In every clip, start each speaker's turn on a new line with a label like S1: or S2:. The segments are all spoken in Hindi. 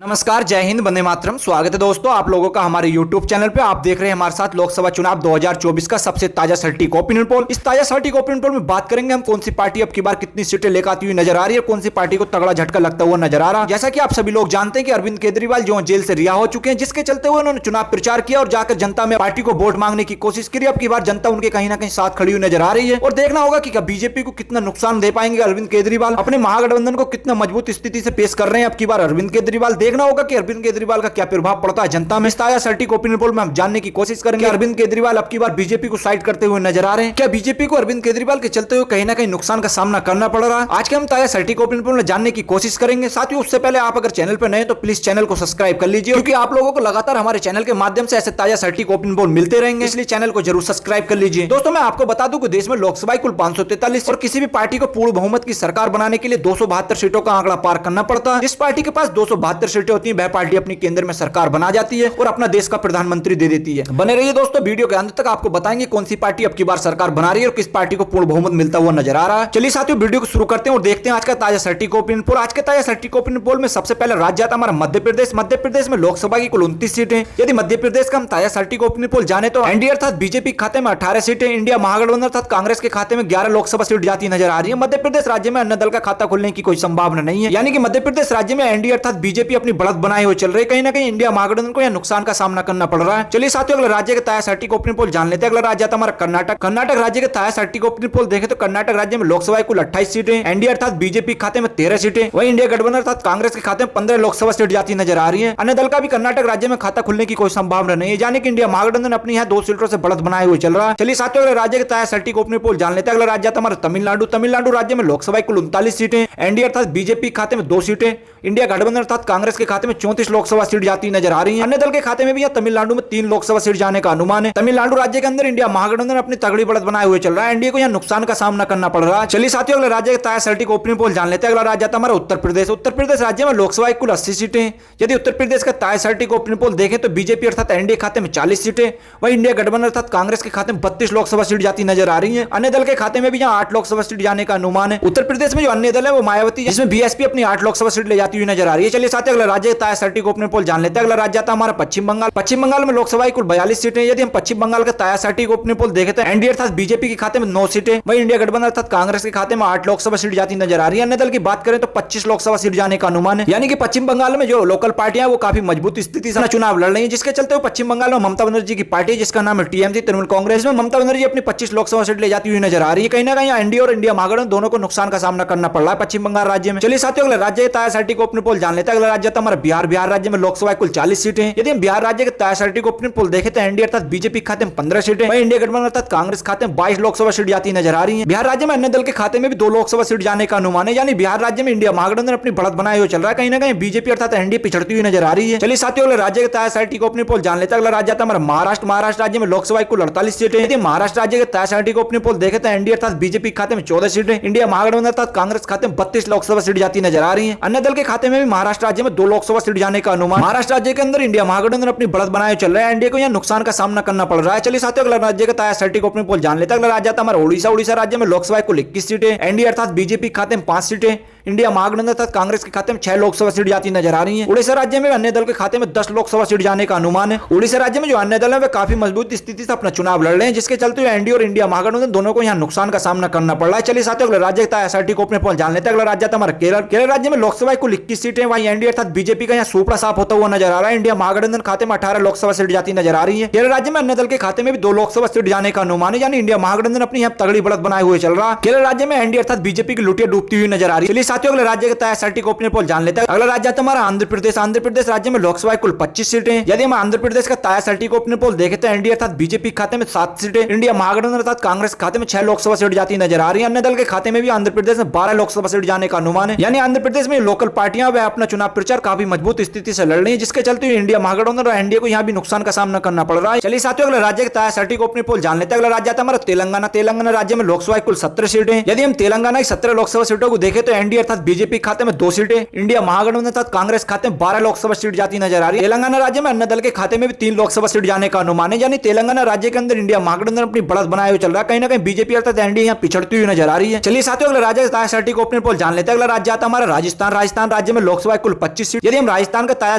S1: नमस्कार, जय हिंद, वंदे मातरम। स्वागत है दोस्तों आप लोगों का हमारे YouTube चैनल पे। आप देख रहे हैं हमारे साथ लोकसभा चुनाव 2024 का सबसे ताजा सटीक ओपिनियन पोल। इस ताजा सटीक ओपिनियन पोल में बात करेंगे हम कौन सी पार्टी अब की बार कितनी सीटें लेकर आती हुई नजर आ रही है, कौन सी पार्टी को तगड़ा झटका लगता हुआ नजर आ रहा है। जैसा कि आप सभी लोग जानते हैं कि अरविंद केजरीवाल जो जेल से रिहा हो चुके हैं, जिसके चलते हुए उन्होंने चुनाव प्रचार किया और जाकर जनता में पार्टी को वोट मांगने की कोशिश की। अब की बार जनता उनके कहीं ना कहीं साथ खड़ी हुई नजर आ रही है और देखना होगा कि बीजेपी को कितना नुकसान दे पाएंगे अरविंद केजरीवाल, अपने महागठबंधन को कितना मजबूत स्थिति से पेश कर रहे हैं अब की बार अरविंद केजरीवाल। देखना होगा कि अरविंद केजरीवाल का क्या प्रभाव पड़ता है जनता में। इस ताजा सटीक ओपिनियन पोल में हम जानने की कोशिश करेंगे अरविंद केजरीवाल अब की बार बीजेपी को साइड करते हुए नजर आ रहे हैं। क्या बीजेपी को अरविंद केजरीवाल के चलते हुए कहीं ना कहीं नुकसान का सामना करना पड़ रहा है? आज के हम ताजा सटीक ओपिनियन पोल में जानने की कोशिश करेंगे। साथ ही उससे पहले आप अगर चैनल पर नए तो प्लीज चैनल को सब्सक्राइब कर लीजिए, क्योंकि आप लोगों को लगातार हमारे चैनल के माध्यम से ऐसे ताजा सटीक ओपिनियन पोल मिलते रहेंगे, इसलिए चैनल को जरूर सब्सक्राइब कर लीजिए। दोस्तों मैं आपको बता दूं कि देश में लोकसभा कुल 543 और किसी भी पार्टी को पूर्ण बहुमत की सरकार बनाने के लिए 272 सीटों का आंकड़ा पार करना पड़ता है। जिस पार्टी के पास 272 सीटें होती है वह पार्टी अपनी केंद्र में सरकार बना जाती है और अपना देश का प्रधानमंत्री दे देती है। बने रहिए दोस्तों, वीडियो के अंत तक आपको बताएंगे कौन सी पार्टी अब की बार सरकार बना रही है और किस पार्टी को पूर्ण बहुमत मिलता हुआ नजर आ रहा है। चलिए साथियों वीडियो को शुरू करते हैं और देखते हैं आज का ताजा सटीक ओपिनियन पोल। आज के ताजा सटीक ओपिनियन पोल में सबसे पहले राज्य आता हमारा मध्य प्रदेश। मध्य प्रदेश में लोकसभा की कुल 29 सीटें। यदि मध्य प्रदेश का हम ताजा सटीक ओपिनियन पोल जाने तो एनडीए अर्थात बीजेपी खाते में 18 सीटें, इंडिया महागठबंधन अर्थात कांग्रेस के खाते में 11 लोकसभा सीट जाती नजर आ रही है। मध्य प्रदेश राज्य में अन्य दल का खाता खुलने की कोई संभावना नहीं है, यानी कि मध्य प्रदेश राज्य में एनडीए अर्थात बीजेपी अपनी बढ़त बनाए हुए चल रही है। कहीं ना कहीं इंडिया महागठबंधन को यह नुकसान का सामना करना पड़ रहा है। चलिए साथियों अगला राज्य के ताजा सटीक ओपिनियन पोल जान लेते हैं। अगला राज्य आता हमारा कर्नाटक। कर्नाटक राज्य के ताजा सटीक ओपिनियन पोल देखें तो कर्नाटक राज्य में लोकसभा कुल 28 सीटें, एनडीए अर्थात बीजेपी खाते में 13 सीटें, वहीं इंडिया गठबंधन अर्थात कांग्रेस के खाते में 15 लोकसभा सीट जाती नजर आ रही है। अन्य दल का भी कर्नाटक राज्य में खाता खुलने की कोई संभावना नहीं है, यानी कि इंडिया महागठबंधन अपनी यहाँ 2 सीटों से बढ़त बनाए हुए चल रहा है। चलिए साथियों अगले राज्य के ताजा सटीक ओपिनियन पोल जान लेते हैं। अगला राज्य आता हमारा तमिलनाडु। तमिलनाडु राज्य में लोकसभा कुल 39 सीटें, एनडीए अर्थात बीजेपी खाते में 2 सीटें, इंडिया गठबंधन अर्थात कांग्रेस के खाते में 34 लोकसभा सीट जाती नजर आ रही है। अन्य दल के खाते में भी तमिलनाडु में 3 लोकसभा सीट जाने का अनुमान है। तमिलनाडु राज्य के अंदर इंडिया महागठबंधन अपनी तगड़ी बढ़त बनाए हुए चल रहा है, एनडीए को यहां नुकसान का सामना करना पड़ रहा है। चलिए साथियों अगले राज्य के ताजा सटीक ओपिनियन पोल जान लेते हैं। अगला राज्य आता हमारा उत्तर प्रदेश। उत्तर प्रदेश राज्य में लोकसभा कुल 80 सीटें। यदि उत्तर प्रदेश का ताजा सटीक ओपिनियन पोल देखें तो बीजेपी अर्थात एनडीए खाते में 40 सीटें, वहीं इंडिया गठबंधन अर्थात कांग्रेस के खाते में 32 लोकसभा सीट जाती नजर आ रही है। अन्य दल के खाते में भी यहाँ 8 लोकसभा सीट जाने का अनुमान है। उत्तर प्रदेश में जो अन्य दल है वो मायावती, जिसमें बीएसपी अपनी 8 लोकसभा सीट ले जाती हुई नजर आ रही है। चलिए साथियों अगला राज्य ताजा सटीक ओपिनियन पोल जान लेते हैं। अगला राज्य आता हमारा पश्चिम बंगाल। पश्चिम बंगाल में लोकसभा कुल 42 सीटें। यदि हम पश्चिम बंगाल का ताजा सटीक ओपिनियन पोल देखें तो एनडीए अर्थात बीजेपी के खाते में 9 सीटें, वहीं इंडिया गठबंधन अर्थात कांग्रेस के खाते में 8 लोकसभा सीट जाती नजर आ रही है। अन्य दल की बात करें तो 25 लोकसभा सीट जाने का अनुमान है, यानी कि पश्चिम बंगाल में जो लोकल पार्टियां वो काफी मजबूत स्थिति से चुनाव लड़ रही है, जिसके चलते पश्चिम बंगाल में ममता बनर्जी की पार्टी जिसका नाम है टीएमसी तृणमूल कांग्रेस में ममता बनर्जी अपनी 25 लोकसभा सीट ले जाती हुई नजर आ रही है। कहीं ना कहीं एनडीए और इंडिया महागठबंधन दोनों को नुकसान का सामना करना पड़ रहा है पश्चिम बंगाल राज्य में। चलिए साथियों अगले राज्य के ताजा सटीक ओपिनियन पोल जान लेते हैं। अगला राज्य था हमारा बिहार। बिहार राज्य में लोकसभा कुल 40 सीटें। यदि हम बिहार राज्य के ताजा सटीक ओपिनियन पोल देखें तो एनडीए अर्थात बीजेपी खाते में 15 सीटें, वहीं इंडिया गठबंधन अर्थात कांग्रेस खाते में 22 लोकसभा सीट जाती नजर आ रही है। बिहार राज्य में अन्य दल के खाते में भी 2 लोकसभा सीट जाने का अनुमान है, यानी बिहार राज्य में इंडिया महागठबंधन अपनी बढ़त बनाए हुए चल रहा है। कहीं ना कहीं बीजेपी अर्थात एनडीए पिछड़ती हुई नजर आ रही है। चलिए साथियों अगले राज्य के ताजा सटीक ओपिनियन पोल जान लेते हैं। अगला राज्य आता है हमारा महाराष्ट्र। महाराष्ट्र राज्य में लोकसभा कुल 48 सीटें। यदि महाराष्ट्र राज्य के ताजा सटीक ओपिनियन पोल देखें तो एनडीए अर्थात बीजेपी खाते में 14 सीटें, इंडिया महागठबंधन अर्थात कांग्रेस खाते में 32 लोकसभा सीट जाती नजर आ रही है। अन्य दल के खाते में भी महाराष्ट्र राज्य में 2 लोकसभा सीट जाने का अनुमान। महाराष्ट्र राज्य के अंदर इंडिया महागठबंधन अपनी बढ़त बनाए चल रहा है, एनडीए को यहां नुकसान का सामना करना पड़ रहा है। चलिए साथियों अगला राज्य का ताजा सटीक ओपिनियन पोल जान लेते हैं। अगला राज्य आता है हमारा ओडिशा। ओडिशा राज्य में लोकसभा कुल 21 सीटें, एनडीए अर्थात बीजेपी खाते में 5 सीटें, इंडिया महागठबंधन अर्थात कांग्रेस के खाते में 6 लोकसभा सीट जाती नजर आ रही है। उड़ीसा राज्य में अन्य दल के खाते में 10 लोकसभा सीट जाने का अनुमान है। उड़ीसा राज्य में जो अन्य दल है वे काफी मजबूत स्थिति से अपना चुनाव लड़ रहे हैं, जिसके चलते एनडीए और इंडिया महागठबंधन दोनों को यहाँ नुकसान का सामना करना पड़ रहा है। चलिए साथियों अगले राज्य का सटीक ओपिनियन पोल जान लेते हैं। अगला राज्य था हमारा केरल। केरल राज्य में लोकसभा कुल 21 सीटें, वहीं एनडीए अर्थात बीजेपी का यहाँ सुपड़ा साफ होता हुआ नजर आ रहा है। इंडिया महागठबंधन खाते में 18 लोकसभा सीट जाती नजर आ रही है। केरल राज्य में अन्य दल के खाते में भी 2 लोकसभा सीट जाने का अनुमान है, यानी इंडिया महागठबंधन अपनी यहाँ तगड़ी बढ़त बनाए हुए चल रहा है। केरल राज्य में एनडीए अर्थात बीजेपी की लुटिया डूबती हुई नजर आ रही है। चलिए साथियों अगले राज्य का सटीक ओपिनियन पोल जान लेते हैं। अगला राज्य आता है हमारा आंध्र प्रदेश। आंध्र प्रदेश राज्य में लोकसभा कुल 25 सीटें। यदि हम आंध्र प्रदेश का ताजा सटीक ओपिनियन पोल देखें तो एनडीए अर्थात बीजेपी खाते में 7 सीटें, इंडिया महागठबंधन अर्थात कांग्रेस खाते में 6 लोकसभा सीट जाती नजर आ रही है। अन्य दल के खाते में भी आंध्र प्रदेश में 12 लोकसभा सीट जाने का अनुमान है, यानी आंध्र प्रदेश में लोकल पार्टियां वे अपना चुनाव प्रचार काफी मजबूत स्थिति से लड़ रही है, जिसके चलते इंडिया महागठबंधन और एनडीए को यहाँ भी नुकसान का सामना करना पड़ रहा है। चलिए साथियों अगला राज्य के ताजा सटीक ओपिनियन पोल जान लेते हैं। अगला राज्य आता है हमारा तेलंगाना। तेलंगाना राज्य में लोकसभा कुल 17 सीटें। यदि हम तेलंगाना की 17 लोकसभा सीटों को देखें तो एनडीए अर्थात बीजेपी खाते में 2 सीटें, इंडिया महागठबंधन अर्थात कांग्रेस खाते में 12 लोकसभा सीट जाती नजर आ रही है। तेलंगाना राज्य में अन्य दल के खाते में भी 3 लोकसभा सीट जाने का अनुमान है। यानी तेलंगाना राज्य के अंदर इंडिया महागठबंधन अपनी बढ़त बनाए हुए चल रहा है। कहीं ना कहीं बीजेपी अर्थात एनडीए यहाँ पिछड़ती हुई नजर आ रही है। चलिए साथियों, अगला राज्य ताजा सर्टी को ओपिनियन पोल जान लेते हैं। अगला राज्य आता है हमारा राजस्थान। राजस्थान राज्य में लोकसभा कुल 25 सीट। यदि हम राजस्थान का ताजा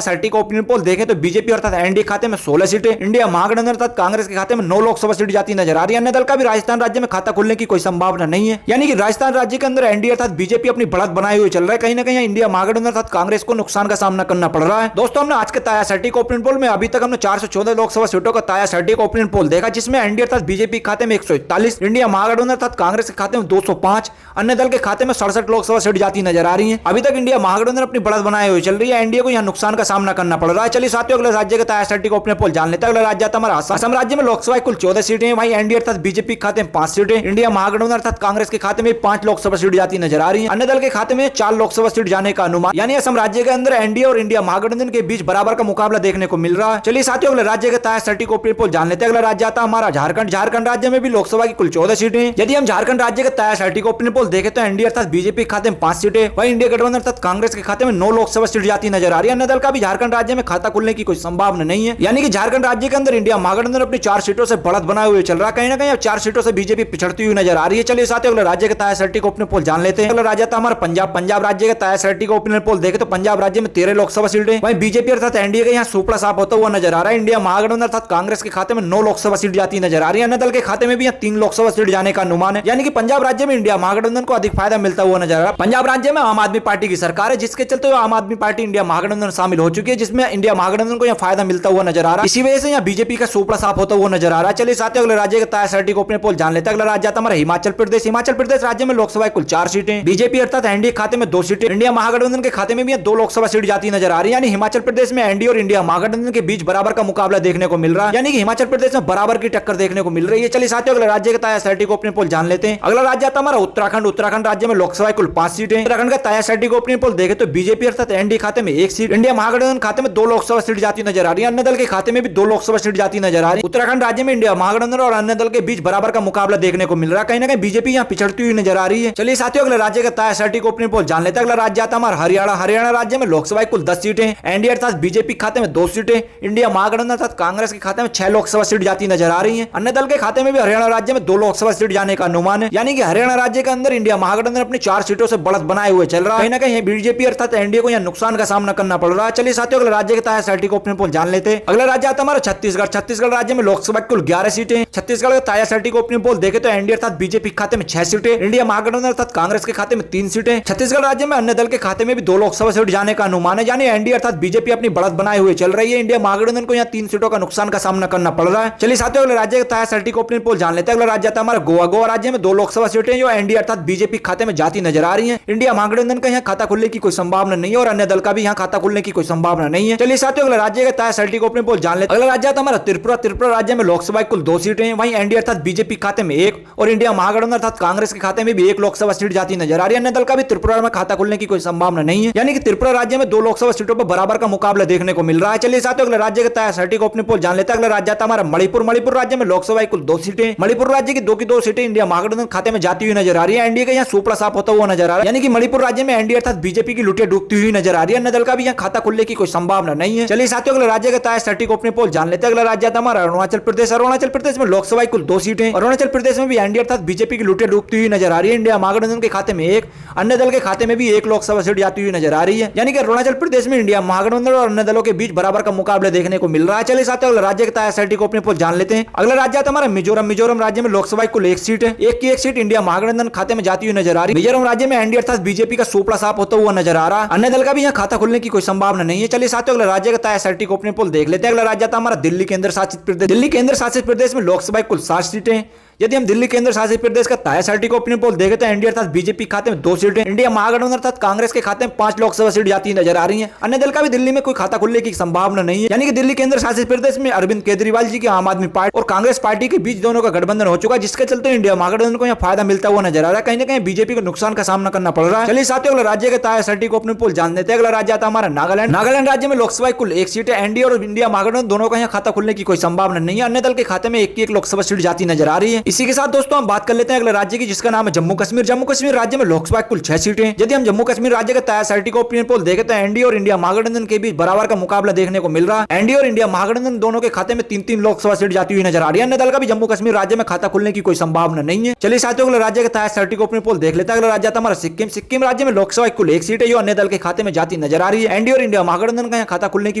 S1: सर्टी को ओपिनियन पोल देखें तो बीजेपी अर्थात एनडीए खाते में 16 सीटें, इंडिया महागठबंधन अर्थात कांग्रेस के खाते में 9 लोकसभा सीट जाती नजर आ रही है। अन्य दल का भी राजस्थान राज्य में खाता खुलने की कोई संभावना नहीं है। यानी कि राजस्थान राज्य के अंदर एनडीए अर्थात बीजेपी अपनी बढ़त बनाए हुए चल रहा है। कहीं ना कहीं इंडिया महागठबंधन अर्थात कांग्रेस को नुकसान का सामना करना पड़ रहा है। दोस्तों, हमने आज के ताजा सर्टी को ओपिनियन पोल में अभी तक हमने 414 लोकसभा सीटों का ताजा सर्टी को ओपिनियन पोल देखा, जिसमें एनडीए अर्थात बीजेपी खाते में 141, इंडिया महागठबंधन अर्थात कांग्रेस के खाते में 205, अन्य दल के खाते में 67 लोकसभा सीट जाती नजर आ रही है। अभी तक इंडिया महागठबंधन अपनी बढ़त बनाए हुए चल रही है। एनडीए को यहाँ नुकसान का सामना करना पड़ रहा है। चलिए साथियों, अगले राज्य के ताजा सर्टी को ओपिनियन पोल जान लेते हैं। अगला राज्य आता है हमारा असम। असम राज्य में लोकसभा कुल 14 सीटें हैं। वहीं एनडीए अर्थात बीजेपी के खाते में 5 सीटें, इंडिया महागठबंधन अर्थात कांग्रेस के खाते में 5 लोकसभा सीट जाती नजर आ रही है। अन्य दल के खाते में 4 लोकसभा सीट जाने का अनुमान। यानी असम राज्य के अंदर एनडीए और इंडिया महागठबंधन के बीच बराबर का मुकाबला देखने को मिल रहा है। चलिए साथियों, अगले राज्य के ताजा सर्टी को ओपिनियन पोल जान लेते हैं। अगला राज्य आता है हमारा झारखंड। झारखंड राज्य में भी लोकसभा की कुल 14 सीटें। यदि हम झारखंड राज्य के ताजा सर्टी को ओपिनियन पोल देखें तो एनडीए अर्थात बीजेपी के खाते में 5 सीटें, वहीं इंडिया गठबंधन अर्थात कांग्रेस के खाते में 9 लोकसभा सीट जाती नजर आ रही है। अन्य दल का भी झारखंड राज्य में खाता खुलने की कोई संभावना नहीं है। यानी कि झारखंड राज्य के अंदर इंडिया महागठबंधन अपनी 4 सीटों से बढ़त बनाए हुए चल रहा है। कहीं ना कहीं अब 4 सीटों से बीजेपी पिछड़ती हुई नजर आ रही है। चलिए साथियों, अगले राज्य के ताजा सर्टी को ओपिनियन पोल जान लेते हैं। अगला राज्य था हमारा पंजाब। पंजाब राज्य के ताजा सर्टी को ओपिनियन पोल देखें तो पंजाब राज्य में 13 लोकसभा सीटें, वहीं बीजेपी अर्थात एनडीए का यहाँ सुपड़ा साफ होता हुआ नजर आ रहा है। इंडिया महागठबंधन अर्थात कांग्रेस के खाते में 9 लोकसभा सीट जाती नजर आ रही है। अन्य दल के खाते में भी यहाँ 3 लोकसभा सीट जाने का अनुमान है। यानी कि पंजाब राज्य में इंडिया महागठबंधन को अधिक फायदा मिलता हुआ नजर आ रहा है। पंजाब राज्य में आम आदमी पार्टी की सरकार है, जिसके चलते आम आदमी पार्टी इंडिया महागठबंधन शामिल हो चुकी है, जिसमें इंडिया महागठबंधन को यहाँ फायदा मिलता हुआ नजर आ रहा है। इसी वजह से यहाँ बीजेपी का सुपड़ा साफ होता हुआ नजर आ रहा है। चलिए साथियों, अगले राज्य के ताजा सर्टी को ओपिनियन पोल जान लेते हैं। अगला राज्य आता है हमारा हिमाचल प्रदेश। हिमाचल प्रदेश राज्य में लोकसभा कुल 4 सीटें, बीजेपी अर्थात एनडीए खाते में 2 सीटें, इंडिया महागठबंधन के खाते में भी 2 लोकसभा सीट जाती नजर आ रही है। यानी हिमाचल प्रदेश में एनडीए और इंडिया महागठबंधन के बीच बराबर का मुकाबला देखने को मिल रहा है। यानी कि हिमाचल प्रदेश में बराबर की टक्कर देखने को मिल रही है। चलिए साथियों, अगले राज्य के ताजा सर्टी को ओपिनियन पोल जान लेते हैं। अगला राज्य आता है हमारा उत्तराखंड। उत्तराखंड राज्य में लोकसभा कुल 5 सीटें। उत्तराखंड का ताजा सर्टी को ओपिनियन पोल देखें तो बीजेपी अर्थात एनडीए खाते में 1 सीट, इंडिया महागठबंधन खाते में 2 लोकसभा सीट जाती नजर आ रही है। अन्य दल के खाते में भी 2 लोकसभा सीट जाती नजर आ रही है। उत्तराखंड राज्य में इंडिया महागठबंधन और अन्य दल के बीच बराबर का मुकाबला देखने को मिल रहा है। कहीं ना कहीं बीजेपी यहाँ पिछड़ती हुई नजर आ रही है। चलिए साथियों, अगले राज्य का ताजा सर्टी को ओपिनियन पोल जान लेते हैं। अगला राज्य आता है हमारा हरियाणा। हरियाणा राज्य में लोकसभा कुल 10 सीटें, एनडीए अर्थात बीजेपी खाते में 2 सीटें, इंडिया महागठबंधन अर्थात कांग्रेस के खाते में 6 लोकसभा सीट जाती नजर आ रही है। अन्य दल के खाते में भी हरियाणा राज्य में 2 लोकसभा सीट जाने का अनुमान है। यानी कि हरियाणा राज्य के अंदर इंडिया महागठबंधन अपनी 4 सीटों से बढ़त बनाए हुए चल रहा है। कहीं ना कहीं बीजेपी अर्थात एनडीए को यहाँ नुकसान का सामना करना पड़ रहा है। चलिए साथियों, अगले राज्य के ताजा सर्टी को ओपिनियन पोल जान लेते हैं। अगला राज्य आता है हमारा छत्तीसगढ़। छत्तीसगढ़ राज्य में लोकसभा कुल 11 सीटें। छत्तीसगढ़ का ताजा सर्टी को ओपिनियन पोल देखें तो एनडीए अर्थात बीजेपी खाते में 6 सीटें, इंडिया महागठबंधन अर्थात कांग्रेस के खाते में 3 सीटें। छत्तीसगढ़ राज्य में अन्य दल के खाते में भी 2 लोकसभा सीट जाने का अनुमान है। यानी एनडीए अर्थात बीजेपी अपनी बढ़त बनाए हुए चल रही है। इंडिया महागठबंधन को यहाँ 3 सीटों का नुकसान का सामना करना पड़ रहा है। चलिए साथियों, अगले राज्य के ताजा सर्टी को ओपिनियन पोल जान लेते हैं। अगला राज्य आता है हमारा गोवा। गोवा राज्य में 2 लोकसभा सीटें जो एनडीए अर्थात बीजेपी खाते में जाती नजर आ रही है। इंडिया महागठबंधन का यहाँ खाता खुलने की कोई संभावना नहीं है और अन्य दल का भी यहाँ खाता खुलने की कोई संभावना नहीं है। चलिए साथियों, अगले राज्य के ताजा सर्टी को ओपिनियन पोल जान लेते हैं। अगला राज्य आता है हमारा त्रिपुरा। त्रिपुरा राज्य में लोकसभा कुल 2 सीटें, वहीं एनडीए अर्थात बीजेपी खाते में 1 और इंडिया महागठबंधन अर्थात कांग्रेस के खाते में भी 1 लोकसभा सीट जाती नजर आ रही है। अन्य दल का भी त्रिपुरा में खाता खुलने की कोई संभावना नहीं है। यानी कि त्रिपुरा राज्य में 2 लोकसभा सीटों पर बराबर का मुकाबला देखने को मिल रहा है। चलिए साथियों, अगले राज्य के ताजा सर्टी को ओपिनियन पोल जान लेते हैं। अगला राज्य आता है हमारा मणिपुर। मणिपुर राज्य में लोकसभा कुल 2 सीटें, मणिपुर राज्य की 2 सीटें इंडिया महागठबंधन खाते में जाती हुई नजर आ रही है। एनडीए का यहाँ सुपड़ा साफ होता हुआ नजर आ रहा है। यानी कि मणिपुर राज्य में एनडीए अर्थात बीजेपी की लुटिया डूबती हुई नजर आ रही है। अन्य दल का भी यहाँ खाता खुलने की कोई संभावना नहीं है। चलिए साथियों, अगले राज्य के ताजा सर्टी को ओपिनियन पोल जान लेते हैं। अगला राज्य आता है हमारा अरुणाचल प्रदेश। अरुणाचल प्रदेश में लोकसभा कुल 2 सीटें, अरुणाचल प्रदेश में भी एनडीए अर्थात बीजेपी की लुटिया डूबती हुई नजर आ रही है। इंडिया महागठबंधन के खाते में 1, अन्य दल के खाते में भी 1 लोकसभा सीट जाती हुई नजर आ रही है। यानी कि अरुणाचल प्रदेश में इंडिया महागठबंधन और अन्य दलों के बीच बराबर का मुकाबला देखने को मिल रहा है। चलिए साथियों, अगले राज्य के ताजा सर्टी को ओपिनियन पोल जान लेते हैं। अगला राज्य आता है हमारा मिजोरम। मिजोरम राज्य में लोकसभा कुल 1 सीट है, 1 की 1 सीट इंडिया महागठबंधन खाते में जाती हुई नजर आ रही है। मिजोरम राज्य में एनडीए अर्थात बीजेपी का सुपड़ा साफ होता हुआ नजर आ रहा है। अन्य दल का भी यहाँ खाता खुलने की कोई संभावना नहीं है। चलिए साथियों, अगले राज्य का ताजा सर्टी को ओपिनियन पोल देख लेते हैं। अगला राज्य आता है हमारा दिल्ली केंद्र शासित प्रदेश। दिल्ली केंद्र शासित प्रदेश में लोकसभा कुल 7 सीटें। यदि हम दिल्ली केंद्र शासित प्रदेश का ताजा सर्टी को ओपिनियन पोल देखें तो एनडीए अर्थात बीजेपी खाते में 2 सीटें, इंडिया महागठबंधन अर्थात कांग्रेस के खाते में 5 लोकसभा सीट जाती नजर आ रही है। अन्य दल का भी दिल्ली में कोई खाता खुलने की संभावना नहीं है। यानी कि दिल्ली केंद्र शासित प्रदेश में अरविंद केजरीवाल जी की आम आदमी पार्टी और कांग्रेस पार्टी के बीच दोनों का गठबंधन हो चुका है, जिसके चलते इंडिया महागठबंधन को यहाँ फायदा मिलता हुआ नजर आ रहा है। कहीं ना कहीं बीजेपी को नुकसान का सामना करना पड़ रहा है। चलिए साथियों, अगला राज्य के ताजा सर्टी को ओपिनियन पोल जान लेते हैं। अगला राज्य आता है हमारा नागालैंड। नागालैंड राज्य में लोकसभा कुल 1 सीट है, एनडीए और इंडिया महागठबंधन दोनों का यहाँ खाता खुलने की कोई संभावना नहीं है। अन्य दल के खाते में 1 की 1 लोकसभा सीट जाती नजर आ रही है। इसी के साथ दोस्तों हम बात कर लेते हैं अगले राज्य की, जिसका नाम है जम्मू कश्मीर। जम्मू कश्मीर राज्य में लोकसभा कुल 6 सीटें हैं। यदि हम जम्मू कश्मीर राज्य के तायासार्टी को ओपिनियन पोल देखें तो एनडीए और इंडिया महागठबंधन के बीच बराबर का मुकाबला देखने को मिल रहा है। एनडीए और इंडिया महागठबंधन दोनों के खाते में 3-3 लोकसभा सीट जाती हुई नजर आ रही है। अन्य दल का भी जम्मू कश्मीर राज्य में खाता खुलने की कोई संभावना नहीं है। चलिए साथियों अगले राज्य के तायासार्टी को ओपिनियन पोल देख लेते हैं। अगला राज्य हमारा सिक्किम। सिक्किम राज्य में लोकसभा कुल 1 सीट है जो अन्य दल के खाते में जाती नजर आ रही है। एनडीए और इंडिया महागठबंधन का यहाँ खाता खुलने की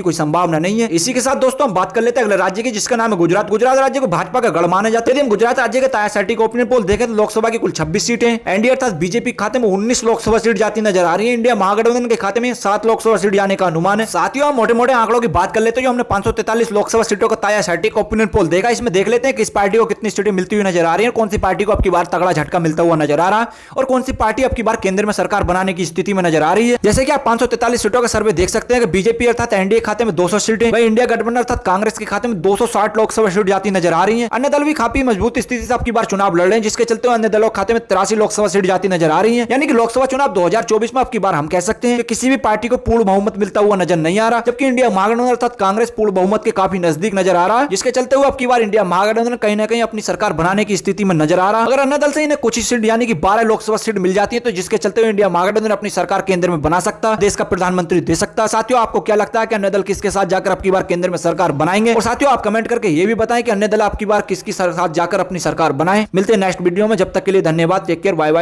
S1: कोई संभावना नहीं है। इसी के साथ दोस्तों हम बात कर लेते हैं अगले राज्य की, जिसका नाम है गुजरात। गुजरात राज्य को भाजपा का गढ़ माना जाता है। यदि हम गुजरात राज्य के तायासार्टी को ओपिनियन पोल देखें तो लोकसभा की कुल 26 सीटें, एनडीए अर्थात बीजेपी खाते में 19 लोकसभा सीट जाती नजर आ रही है। इंडिया महागठबंधन के खाते में 7 लोकसभा सीट जाने का अनुमान है। साथियों हम मोटे मोटे आंकड़ों की बात कर लेते हैं। जो हमने 543 लोकसभा सीटों का तायासार्टी का ओपिनियन पोल देखा, इसमें देख लेते हैं किस पार्टी को कितनी सीटें मिलती हुई नजर आ रही है, कौन सी पार्टी को अब की बार तगड़ा झटका मिलता हुआ नजर आ रहा है और कौन सी पार्टी अब की बार केंद्र में सरकार बनाने की स्थिति में नजर आ रही है। जैसे कि आप 543 सीटों का सर्वे देख सकते हैं कि बीजेपी अर्थात एनडीए खाते में 200 सीटें, वही इंडिया गठबंधन अर्थात कांग्रेस के खाते में 260 लोकसभा सीट जाती नजर आ रही है। अन्य दल भी काफी मजबूत स्थिति से अब की बार चुनाव लड़ रहे हैं, जिसके चलते अन्य दलों के खाते में 83 लोकसभा सीट जाती नजर आ रही है। यानी कि लोकसभा चुनाव 2024 में अब की बार हम कह सकते हैं कि किसी भी पार्टी को पूर्ण बहुमत मिलता हुआ नजर नहीं आ रहा, जबकि इंडिया महागठबंधन अर्थात कांग्रेस पूर्ण बहुमत के काफी नजदीक नजर आ रहा है, जिसके चलते हुए अब की बार इंडिया महागठबंधन कहीं ना कहीं अपनी सरकार बनाने की स्थिति में नजर आ रहा है। अगर अन्य दल से इन्हें कुछ ही सीट यानी कि 12 लोकसभा सीट मिल जाती है तो जिसके चलते हुए इंडिया महागठबंधन अपनी सरकार केंद्र में बना सकता है, देश का प्रधानमंत्री दे सकता है। साथियों आपको क्या लगता है कि अन्य दल किसके साथ जाकर अब की बार केंद्र में सरकार बनाएंगे? और साथियों आप कमेंट करके ये भी बताएं कि अन्य दल अब की बार किसकी साथ जाकर अपनी सरकार बनाए। मिलते हैं नेक्स्ट वीडियो में, जब तक के लिए धन्यवाद, टेक केयर, बाय बाय।